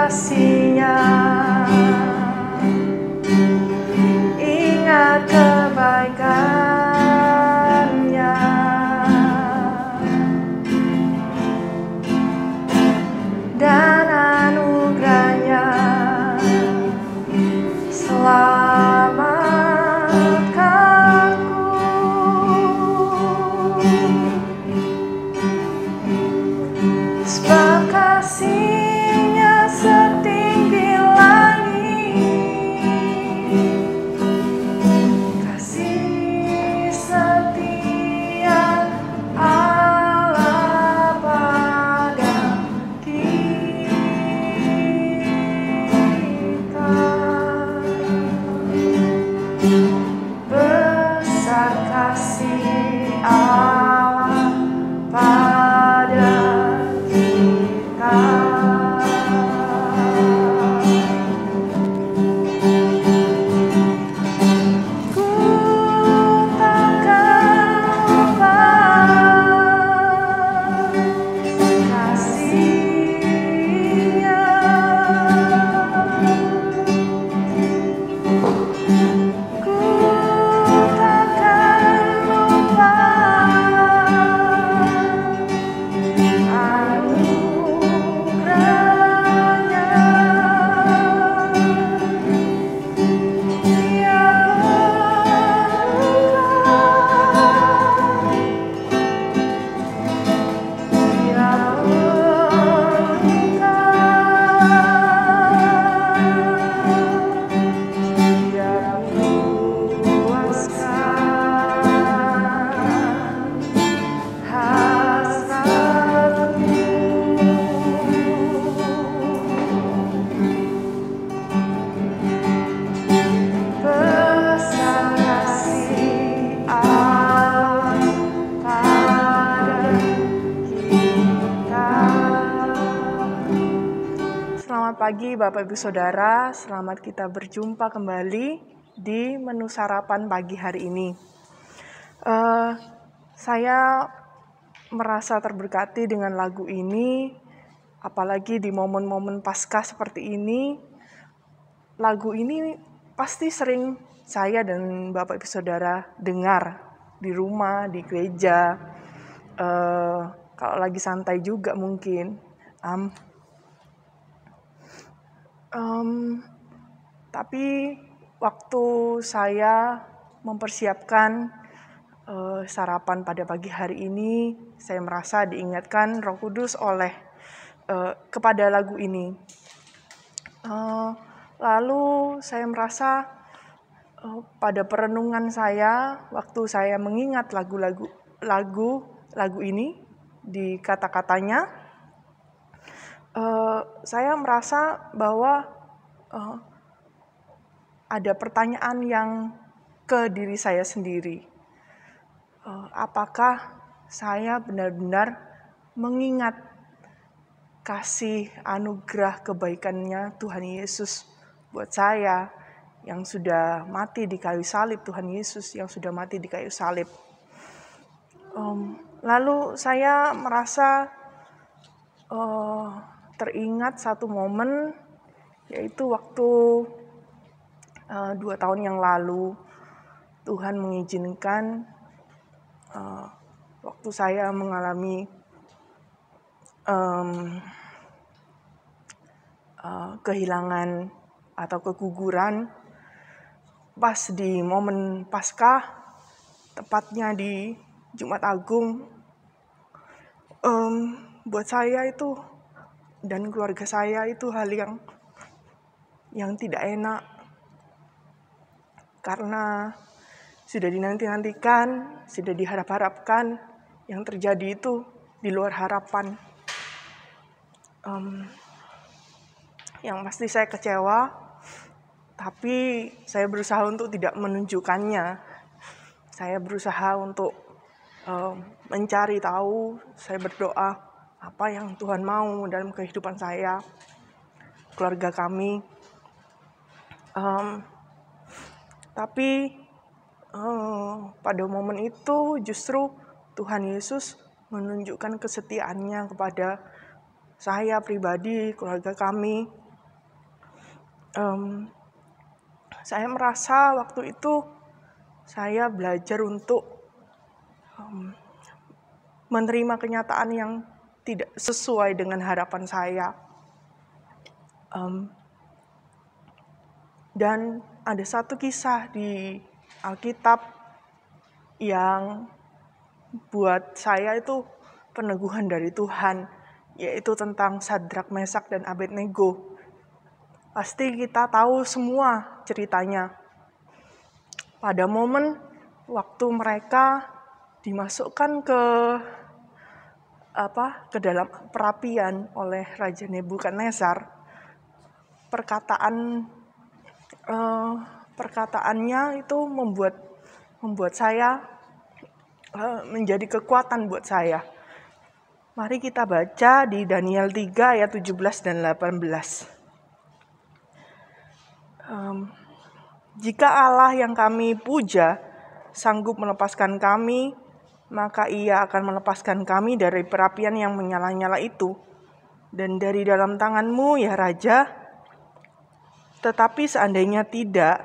kasih-Nya, ingat kebaikan-Nya, dan anugerah-Nya selamatkanku. Sebab kasih-Nya setinggi langit, kasih setia Allah pada kita. Besar kasih Allah pada kita. Ku takkan lupa kasih-Nya. Ku takkan lupa anugerah-Nya yang besar kasih Allah pada kita. Selamat pagi Bapak Ibu Saudara, selamat kita berjumpa kembali di menu sarapan pagi hari ini. Saya merasa terberkati dengan lagu ini, apalagi di momen-momen Paskah seperti ini. Lagu ini pasti sering saya dan Bapak Ibu Saudara dengar di rumah, di gereja, kalau lagi santai juga mungkin. Tapi waktu saya mempersiapkan sarapan pada pagi hari ini, saya merasa diingatkan Roh Kudus kepada lagu ini. Lalu saya merasa pada perenungan saya, waktu saya mengingat lagu ini di kata-katanya, saya merasa bahwa ada pertanyaan yang ke diri saya sendiri. Apakah saya benar-benar mengingat kasih anugerah kebaikan-Nya Tuhan Yesus buat saya yang sudah mati di kayu salib, Tuhan Yesus yang sudah mati di kayu salib. Lalu saya merasa teringat satu momen, yaitu waktu 2 tahun yang lalu Tuhan mengizinkan waktu saya mengalami kehilangan atau keguguran pas di momen Paskah, tepatnya di Jumat Agung. Buat saya itu dan keluarga saya itu hal yang tidak enak, karena sudah dinanti-nantikan, sudah diharap-harapkan, yang terjadi itu di luar harapan. Yang pasti saya kecewa, tapi saya berusaha untuk tidak menunjukkannya. Saya berusaha untuk mencari tahu, saya berdoa apa yang Tuhan mau dalam kehidupan saya, keluarga kami. Tapi pada momen itu justru Tuhan Yesus menunjukkan kesetiaan-Nya kepada saya pribadi, keluarga kami. Saya merasa waktu itu saya belajar untuk menerima kenyataan yang tidak sesuai dengan harapan saya. Dan ada satu kisah di Alkitab yang buat saya itu peneguhan dari Tuhan, yaitu tentang Sadrak, Mesak, dan Abednego. Pasti kita tahu semua ceritanya. Pada momen waktu mereka dimasukkan ke dalam perapian oleh Raja Nebukadnezar, perkataannya itu membuat saya menjadi kekuatan buat saya. Mari kita baca di Daniel 3 ayat 17 dan 18. Jika Allah yang kami puja sanggup melepaskan kami, maka Ia akan melepaskan kami dari perapian yang menyala-nyala itu dan dari dalam tanganmu, ya Raja. Tetapi seandainya tidak,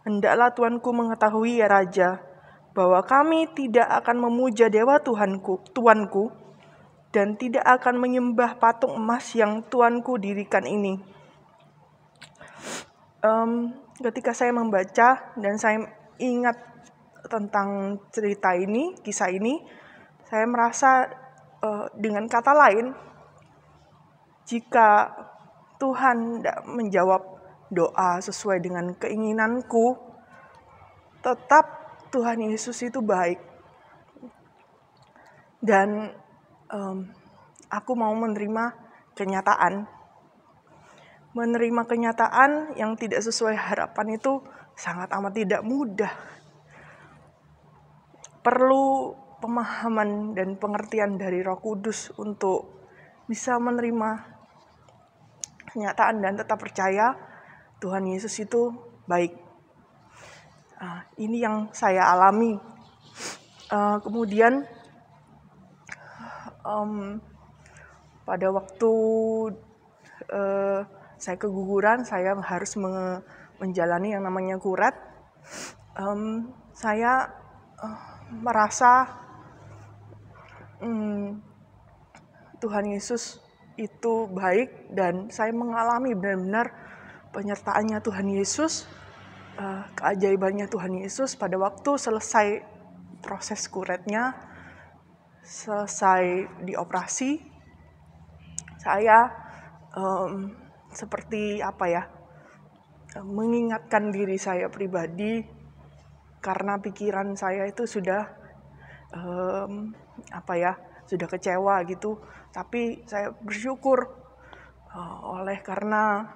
hendaklah Tuanku mengetahui, ya Raja, bahwa kami tidak akan memuja dewa Tuanku, dan tidak akan menyembah patung emas yang Tuanku dirikan ini. Ketika saya membaca dan saya ingat tentang kisah ini, saya merasa dengan kata lain, jika Tuhan tidak menjawab doa sesuai dengan keinginanku, tetap Tuhan Yesus itu baik. Dan aku mau menerima kenyataan. Menerima kenyataan yang tidak sesuai harapan itu sangat amat tidak mudah. Perlu pemahaman dan pengertian dari Roh Kudus untuk bisa menerima kenyataan dan tetap percaya Tuhan Yesus itu baik. Ini yang saya alami. Kemudian pada waktu saya keguguran, saya harus menjalani yang namanya kuret. Saya merasa Tuhan Yesus itu baik, dan saya mengalami benar-benar penyertaannya Tuhan Yesus, keajaibannya Tuhan Yesus pada waktu selesai proses kuretnya, selesai dioperasi. Saya seperti mengingatkan diri saya pribadi, karena pikiran saya itu sudah sudah kecewa gitu. Tapi saya bersyukur karena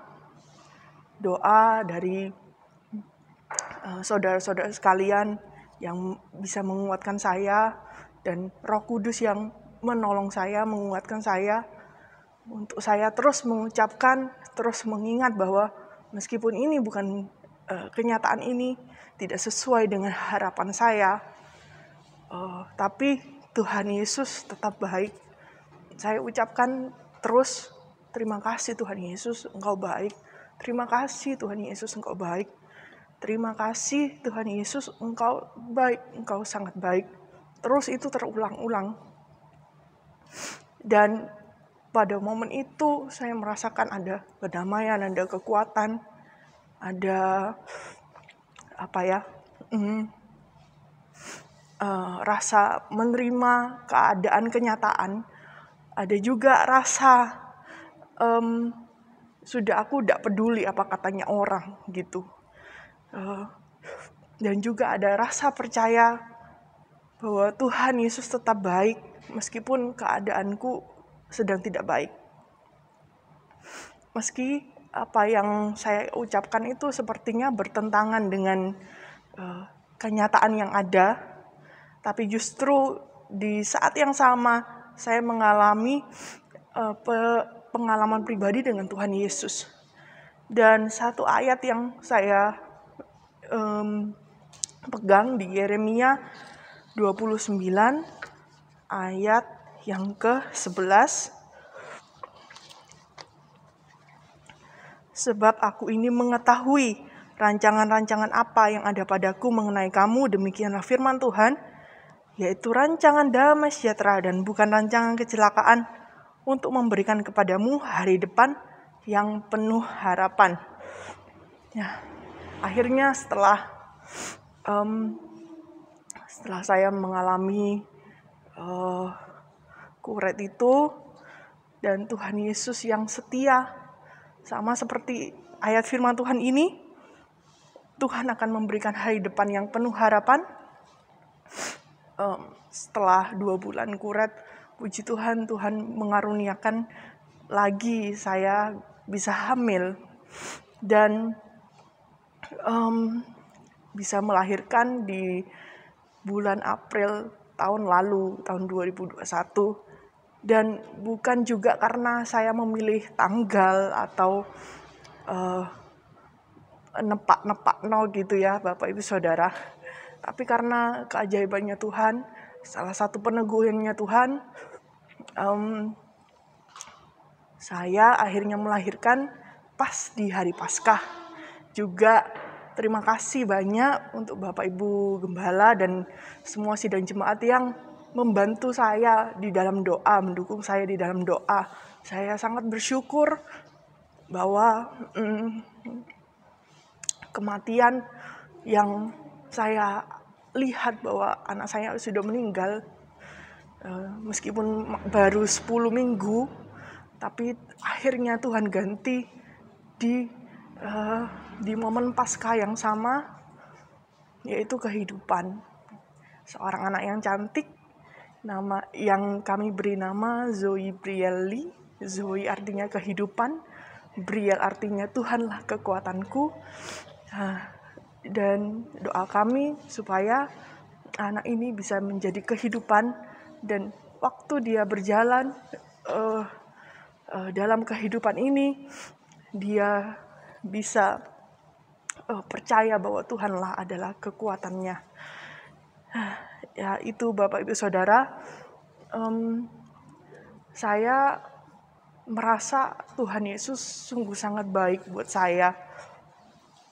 doa dari saudara-saudara sekalian yang bisa menguatkan saya, dan Roh Kudus yang menolong saya, menguatkan saya, untuk saya terus mengucapkan, terus mengingat bahwa meskipun ini bukan kenyataan ini tidak sesuai dengan harapan saya, tapi Tuhan Yesus tetap baik. Saya ucapkan terus, terima kasih Tuhan Yesus, Engkau baik. Terima kasih Tuhan Yesus, Engkau baik. Terima kasih Tuhan Yesus, Engkau baik, Engkau sangat baik. Terus itu terulang-ulang. Dan pada momen itu saya merasakan ada kedamaian, ada kekuatan, ada rasa menerima keadaan kenyataan. Ada juga rasa sudah aku tidak peduli apa katanya orang gitu. Dan juga ada rasa percaya bahwa Tuhan Yesus tetap baik meskipun keadaanku sedang tidak baik. Meski apa yang saya ucapkan itu sepertinya bertentangan dengan kenyataan yang ada, tapi justru di saat yang sama saya mengalami pengalaman pribadi dengan Tuhan Yesus. Dan satu ayat yang saya pegang di Yeremia 29 ayat yang ke-11. Sebab aku ini mengetahui rancangan-rancangan apa yang ada padaku mengenai kamu, demikianlah firman Tuhan, yaitu rancangan damai sejahtera dan bukan rancangan kecelakaan, untuk memberikan kepadamu hari depan yang penuh harapan. Ya, akhirnya setelah saya mengalami kuret itu, dan Tuhan Yesus yang setia, sama seperti ayat firman Tuhan ini, Tuhan akan memberikan hari depan yang penuh harapan. Setelah 2 bulan kuret, puji Tuhan, Tuhan mengaruniakan lagi saya bisa hamil dan bisa melahirkan di bulan April tahun lalu, tahun 2021. Dan bukan juga karena saya memilih tanggal atau nepak no gitu ya Bapak Ibu Saudara. Tapi karena keajaibannya Tuhan, salah satu peneguhannya Tuhan, saya akhirnya melahirkan pas di hari Paskah. Juga terima kasih banyak untuk Bapak Ibu Gembala dan semua sidang jemaat yang membantu saya di dalam doa, mendukung saya di dalam doa. Saya sangat bersyukur bahwa kematian yang saya lihat bahwa anak saya sudah meninggal, meskipun baru 10 minggu, tapi akhirnya Tuhan ganti di momen Paskah yang sama, yaitu kehidupan. Seorang anak yang cantik, nama yang kami beri nama Zoe Brielli. Zoe artinya kehidupan, Briel artinya Tuhanlah kekuatanku. Dan doa kami supaya anak ini bisa menjadi kehidupan, dan waktu dia berjalan dalam kehidupan ini, dia bisa percaya bahwa Tuhanlah adalah kekuatannya. Ya, itu Bapak Ibu Saudara, saya merasa Tuhan Yesus sungguh sangat baik buat saya.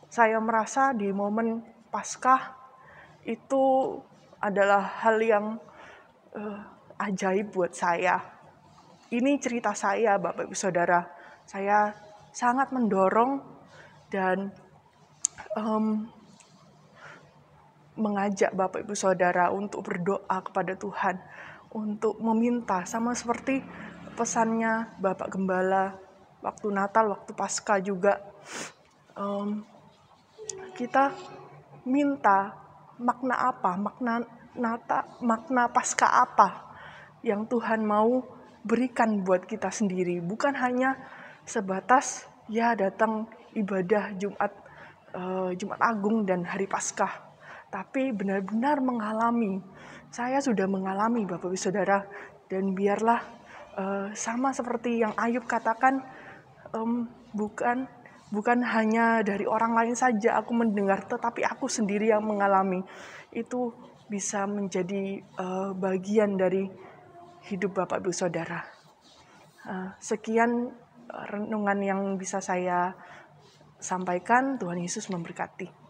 Saya merasa di momen Paskah itu adalah hal yang ajaib buat saya. Ini cerita saya Bapak Ibu Saudara. Saya sangat mendorong dan mengajak Bapak Ibu Saudara untuk berdoa kepada Tuhan, untuk meminta, sama seperti pesannya Bapak Gembala waktu Natal, waktu Paskah juga. Kita minta makna apa, makna Paskah apa yang Tuhan mau berikan buat kita sendiri. Bukan hanya sebatas ya datang ibadah Jumat Agung dan hari Paskah, tapi benar-benar mengalami. Saya sudah mengalami Bapak Ibu Saudara, dan biarlah sama seperti yang Ayub katakan, bukan hanya dari orang lain saja aku mendengar, tetapi aku sendiri yang mengalami. Itu bisa menjadi bagian dari hidup Bapak Ibu Saudara. Sekian renungan yang bisa saya sampaikan. Tuhan Yesus memberkati.